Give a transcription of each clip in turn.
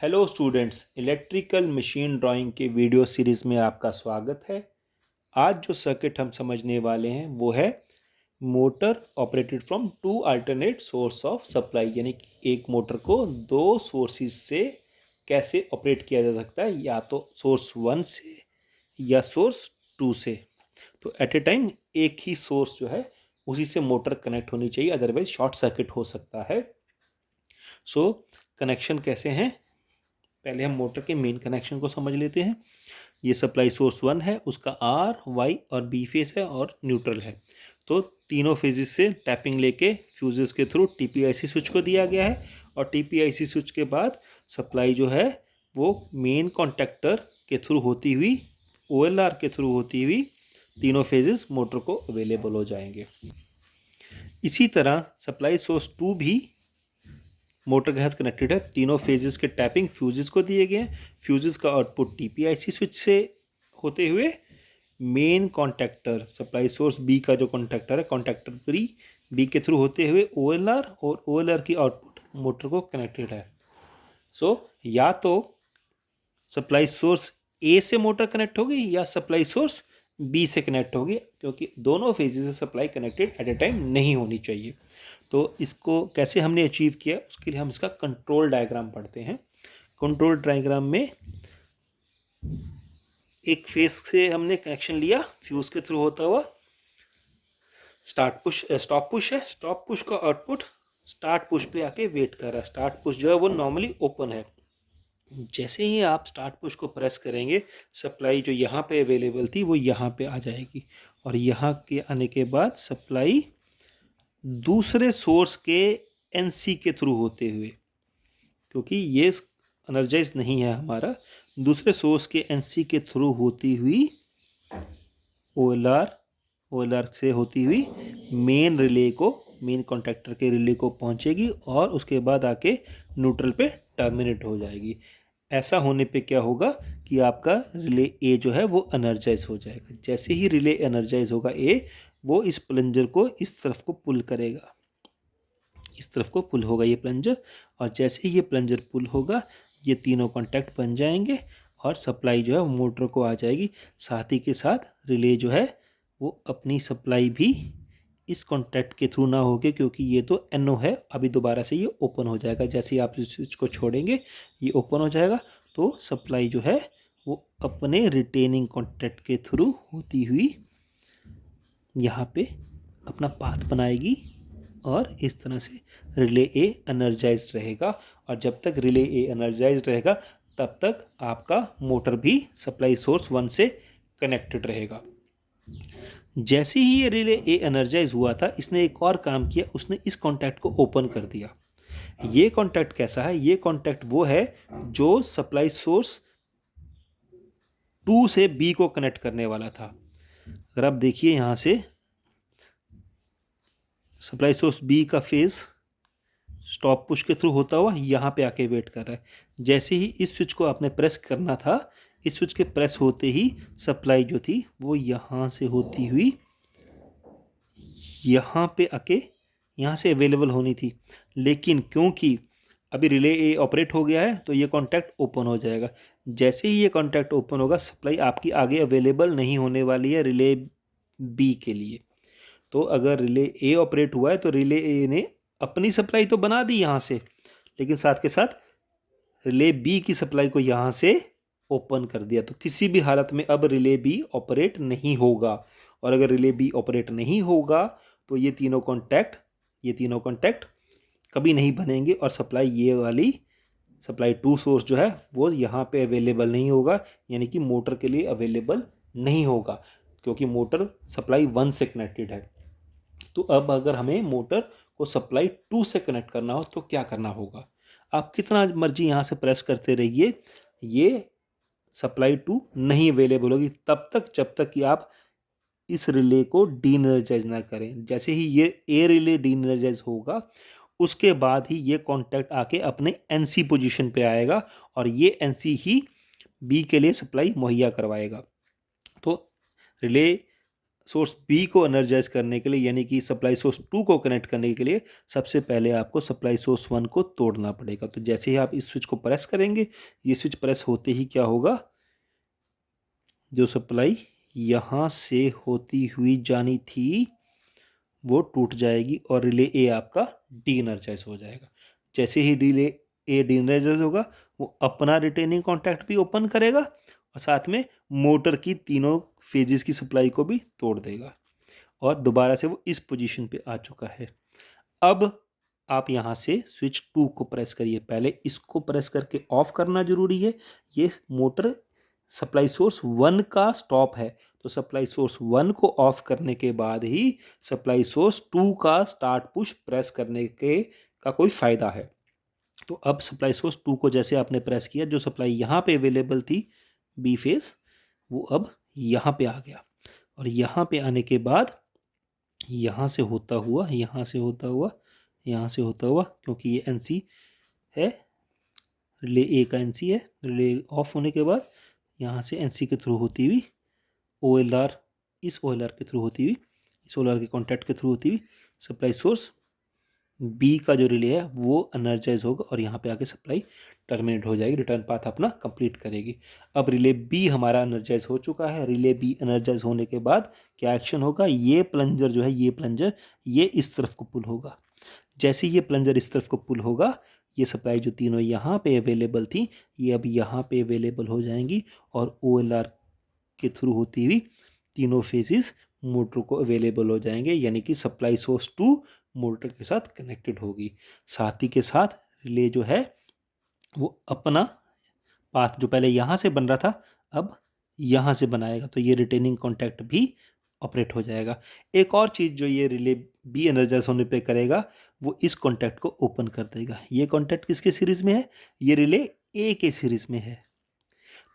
Hello students, electrical machine drawing के video series में आपका स्वागत है। आज जो सर्किट हम समझने वाले हैं वो है motor operated from two alternate source of supply, यानी कि एक मोटर को दो सोर्सेज से कैसे ऑपरेट किया जा सकता है, या तो सोर्स वन से या सोर्स टू से। तो एट ए टाइम एक ही सोर्स जो है उसी से मोटर कनेक्ट होनी चाहिए, अदरवाइज शॉर्ट सर्किट हो सकता है। सो कनेक्शन कैसे हैं, पहले हम मोटर के मेन कनेक्शन को समझ लेते हैं। ये सप्लाई सोर्स वन है, उसका आर वाई और बी फेस है और न्यूट्रल है। तो तीनों फेजेस से टैपिंग लेके फ्यूजेस के थ्रू टीपीआईसी स्विच को दिया गया है, और टीपीआईसी स्विच के बाद सप्लाई जो है वो मेन कॉन्टैक्टर के थ्रू होती हुई, ओएलआर के थ्रू होती हुई तीनों फेजेस मोटर को अवेलेबल हो जाएंगे। इसी तरह सप्लाई सोर्स टू भी मोटर के साथ कनेक्टेड है। तीनों फेजेस के टैपिंग फ्यूजेस को दिए गए हैं। फ्यूजेस का आउटपुट टीपीआईसी स्विच से होते हुए main contactor supply source B का जो कॉन्टैक्टर है, कॉन्टैक्टर बी के थ्रू होते हुए ओएलआर, और ओएलआर की आउटपुट मोटर को कनेक्टेड है। या तो सप्लाई सोर्स ए से मोटर कनेक्ट होगी या सप्लाई सोर्स बी से कनेक्ट होगी, क्योंकि दोनों फेजेस से सप्लाई कनेक्टेड एट ए टाइम नहीं होनी चाहिए। तो इसको कैसे हमने अचीव किया, उसके लिए हम इसका कंट्रोल डायग्राम पढ़ते हैं। कंट्रोल डायग्राम में एक फेज से हमने कनेक्शन लिया, फ्यूज के थ्रू होता हुआ स्टार्ट पुश स्टॉप पुश है। स्टॉप पुश का आउटपुट स्टार्ट पुश पे आके वेट कर रहा है। स्टार्ट पुश जो है वो नॉर्मली ओपन है। जैसे ही आप स्टार्ट पुश को प्रेस करेंगे, सप्लाई जो यहाँ पे अवेलेबल थी वो यहाँ पे आ जाएगी, और यहाँ के आने के बाद सप्लाई दूसरे सोर्स के एनसी के थ्रू होते हुए, क्योंकि ये एनर्जाइज नहीं है हमारा, दूसरे सोर्स के एनसी के थ्रू होती हुई ओएलआर से होती हुई मेन रिले को, मेन कॉन्टैक्टर के रिले को पहुंचेगी, और उसके बाद आके न्यूट्रल पे टर्मिनेट हो जाएगी। ऐसा होने पे क्या होगा कि आपका रिले ए जो है वो एनर्जाइज हो जाएगा। जैसे ही रिले एनर्जाइज होगा ए, वो इस प्लंजर को इस तरफ को पुल करेगा, इस तरफ को पुल होगा ये प्लंजर, और जैसे ही ये प्लंजर पुल होगा ये तीनों कॉन्टैक्ट बन जाएंगे और सप्लाई जो है वो मोटर को आ जाएगी। साथ ही के साथ रिले जो है वो अपनी सप्लाई भी इस कॉन्टैक्ट के थ्रू ना होगी, क्योंकि ये तो एनओ है, अभी दोबारा से ये ओपन हो जाएगा। जैसे ही आप इस स्विच को छोड़ेंगे ये ओपन हो जाएगा, तो सप्लाई जो है वो अपने रिटेनिंग कॉन्टैक्ट के थ्रू होती हुई यहाँ पे अपना पाथ बनाएगी, और इस तरह से रिले ए एनर्जाइज रहेगा। और जब तक रिले ए एनर्जाइज रहेगा तब तक आपका मोटर भी सप्लाई सोर्स वन से कनेक्टेड रहेगा। जैसे ही ये रिले ए एनर्जाइज हुआ था, इसने एक और काम किया, उसने इस कॉन्टैक्ट को ओपन कर दिया। ये कॉन्टैक्ट कैसा है, ये कॉन्टैक्ट वो है जो सप्लाई सोर्स टू से बी को कनेक्ट करने वाला था। अगर आप देखिए यहाँ से सप्लाई सोर्स बी का फेज स्टॉप पुश के थ्रू होता हुआ यहाँ पे आके वेट कर रहा है। जैसे ही इस स्विच को आपने प्रेस करना था, इस स्विच के प्रेस होते ही सप्लाई जो थी वो यहाँ से होती हुई यहाँ पे आके यहाँ से अवेलेबल होनी थी, लेकिन क्योंकि अभी रिले ए ऑपरेट हो गया है तो ये कॉन्टैक्ट ओपन हो जाएगा। जैसे ही ये कॉन्टैक्ट ओपन होगा, सप्लाई आपकी आगे अवेलेबल नहीं होने वाली है रिले बी के लिए। तो अगर रिले ए ऑपरेट हुआ है तो रिले ए ने अपनी सप्लाई तो बना दी यहाँ से, लेकिन साथ के साथ रिले बी की सप्लाई को यहाँ से ओपन कर दिया। तो किसी भी हालत में अब रिले बी ऑपरेट नहीं होगा, और अगर रिले बी ऑपरेट नहीं होगा तो ये तीनों कॉन्टैक्ट कभी नहीं बनेंगे, और सप्लाई ये वाली सप्लाई टू सोर्स जो है वो यहाँ पे अवेलेबल नहीं होगा, यानी कि मोटर के लिए अवेलेबल नहीं होगा, क्योंकि मोटर सप्लाई वन से कनेक्टेड है। तो अब अगर हमें मोटर को सप्लाई टू से कनेक्ट करना हो तो क्या करना होगा, आप कितना मर्जी यहाँ से प्रेस करते रहिए, ये सप्लाई टू नहीं अवेलेबल होगी तब तक जब तक कि आप इस रिले को डीएनर्जाइज ना करें। जैसे ही ये ए रिले डीएनर्जाइज होगा, उसके बाद ही ये कॉन्टैक्ट आके अपने एनसी पोजीशन पे आएगा, और ये एनसी ही बी के लिए सप्लाई मुहैया करवाएगा। तो रिले सोर्स बी को एनर्जाइज करने के लिए, यानी कि सप्लाई सोर्स 2 को कनेक्ट करने के लिए सबसे पहले आपको सप्लाई सोर्स 1 को तोड़ना पड़ेगा। तो जैसे ही आप इस स्विच को प्रेस करेंगे, ये स्विच प्रेस होते ही क्या होगा, जो सप्लाई यहाँ से होती हुई जानी थी वो टूट जाएगी और रिले ए आपका डी एनर्जाइज हो जाएगा। जैसे ही रिले ए डी एनर्जाइज होगा, वो अपना रिटेनिंग कॉन्टैक्ट भी ओपन करेगा और साथ में मोटर की तीनों फेजेस की सप्लाई को भी तोड़ देगा और दोबारा से वो इस पोजीशन पे आ चुका है। अब आप यहाँ से स्विच 2 को प्रेस करिए। पहले इसको प्रेस करके ऑफ करना जरूरी है। ये मोटर सप्लाई सोर्स 1 का स्टॉप है, तो सप्लाई सोर्स 1 को ऑफ करने के बाद ही सप्लाई सोर्स 2 का स्टार्ट पुश प्रेस करने के का कोई फ़ायदा है। तो अब सप्लाई सोर्स 2 को जैसे आपने प्रेस किया, जो सप्लाई यहाँ पे अवेलेबल थी बी फेस, वो अब यहाँ पे आ गया और यहाँ पे आने के बाद यहाँ से होता हुआ, यहाँ से होता हुआ, यहाँ से होता हुआ, क्योंकि ये एनसी है, रिले ए का एनसी है, रिले ऑफ होने के बाद यहाँ से एनसी के थ्रू होती हुई ओएलआर, इस ओएलआर के थ्रू होती हुई, इस ओएलआर के कॉन्टैक्ट के थ्रू होती हुई सप्लाई सोर्स बी का जो रिले है वो एनर्जाइज होगा और यहाँ पे आके सप्लाई टर्मिनेट हो जाएगी, रिटर्न पाथ अपना कंप्लीट करेगी। अब रिले बी हमारा एनर्जाइज हो चुका है। रिले बी एनर्जाइज होने के बाद क्या एक्शन होगा, ये प्लंजर जो है, ये प्लंजर ये इस तरफ को पुल होगा। जैसे ये प्लंजर इस तरफ को पुल होगा, ये सप्लाई जो तीनों यहाँ पे अवेलेबल थी ये अब यहाँ पे अवेलेबल हो जाएंगी और OLR के थ्रू होती हुई तीनों फेजेस मोटर को अवेलेबल हो जाएंगे, यानी कि सप्लाई सोर्स 2 मोटर के साथ कनेक्टेड होगी। साथ ही के साथ रिले जो है वो अपना पाथ जो पहले यहाँ से बन रहा था अब यहाँ से बनाएगा, तो ये रिटेनिंग कॉन्टैक्ट भी ऑपरेट हो जाएगा। एक और चीज़ जो ये रिले बी एनर्जाइज होने पे करेगा, वो इस कॉन्टैक्ट को ओपन कर देगा। ये कॉन्टैक्ट किसके सीरीज में है, ये रिले ए के सीरीज में है।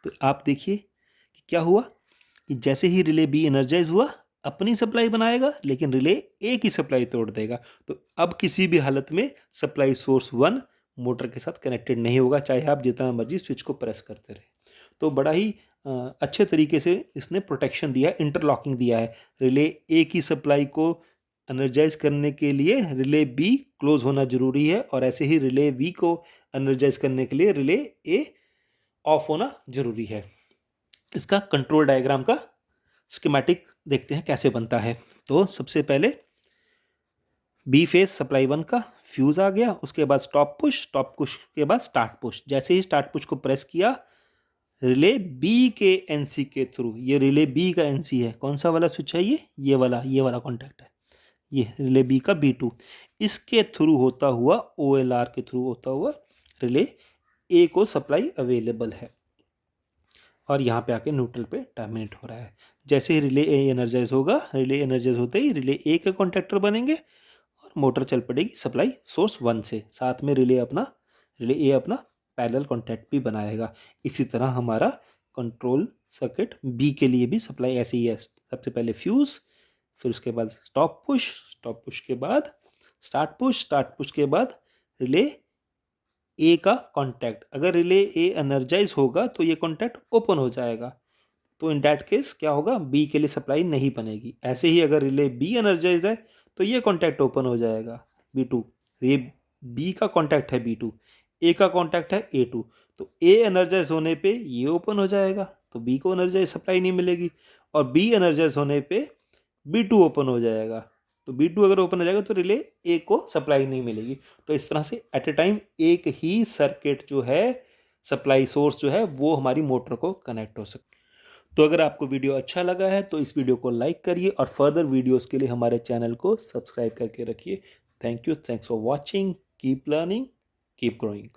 तो आप देखिए कि क्या हुआ कि जैसे ही रिले बी एनर्जाइज हुआ, अपनी सप्लाई बनाएगा लेकिन रिले ए की सप्लाई तोड़ देगा। तो अब किसी भी हालत में सप्लाई सोर्स 1 मोटर के साथ कनेक्टेड नहीं होगा, चाहे आप जितना मर्जी स्विच को प्रेस करते रहे। तो बड़ा ही अच्छे तरीके से इसने प्रोटेक्शन दिया है, इंटरलॉकिंग दिया है। रिले ए की सप्लाई को एनर्जाइज करने के लिए रिले बी क्लोज होना जरूरी है और ऐसे ही रिले बी को एनर्जाइज करने के लिए रिले ए ऑफ होना जरूरी है। इसका कंट्रोल डायग्राम का स्कीमेटिक देखते हैं कैसे बनता है। तो सबसे पहले बी फेज सप्लाई 1 का फ्यूज आ गया, उसके बाद स्टॉप पुश के बाद स्टार्ट पुश। जैसे ही स्टार्ट पुश को प्रेस किया, रिले बी के एनसी के थ्रू, ये रिले बी का एनसी है, कौन सा वाला स्विच है, ये वाला कॉन्टैक्ट है, ये रिले बी का B2, इसके थ्रू होता हुआ OLR के थ्रू होता हुआ रिले ए को सप्लाई अवेलेबल है और यहाँ पे आके न्यूट्रल पे टर्मिनेट हो रहा है। जैसे ही रिले ए एनर्जाइज होगा, रिले एनर्जाइज होते ही रिले ए के कॉन्टैक्टर बनेंगे और मोटर चल पड़ेगी सप्लाई सोर्स 1 से। साथ में रिले ए अपना पैरेलल कॉन्टैक्ट भी बनाएगा। इसी तरह हमारा कंट्रोल सर्किट बी के लिए भी सप्लाई ऐसे ही है। सबसे पहले फ्यूज़, फिर उसके बाद स्टॉप पुश के बाद स्टार्ट पुश के बाद रिले ए का कॉन्टैक्ट। अगर रिले ए एनर्जाइज होगा तो ये कॉन्टैक्ट ओपन हो जाएगा, तो इन डैट केस क्या होगा, बी के लिए सप्लाई नहीं बनेगी। ऐसे ही अगर रिले बी एनर्जाइज है तो ये कॉन्टैक्ट ओपन हो जाएगा B2, ये बी का कॉन्टैक्ट है B2, ए का कॉन्टैक्ट है A2, तो ए एनर्जाइज होने पे ये ओपन हो जाएगा तो बी को एनर्जाइज सप्लाई नहीं मिलेगी और बी एनर्जाइज होने पे B2 ओपन हो जाएगा, तो B2 अगर ओपन हो जाएगा तो रिले ए को सप्लाई नहीं मिलेगी। तो इस तरह से एट ए टाइम एक ही सर्किट जो है, सप्लाई सोर्स जो है, वो हमारी मोटर को कनेक्ट हो सकता है। तो अगर आपको वीडियो अच्छा लगा है तो इस वीडियो को लाइक करिए और फर्दर वीडियोस के लिए हमारे चैनल को सब्सक्राइब करके रखिए। Thank you, thanks for watching, keep learning, keep growing.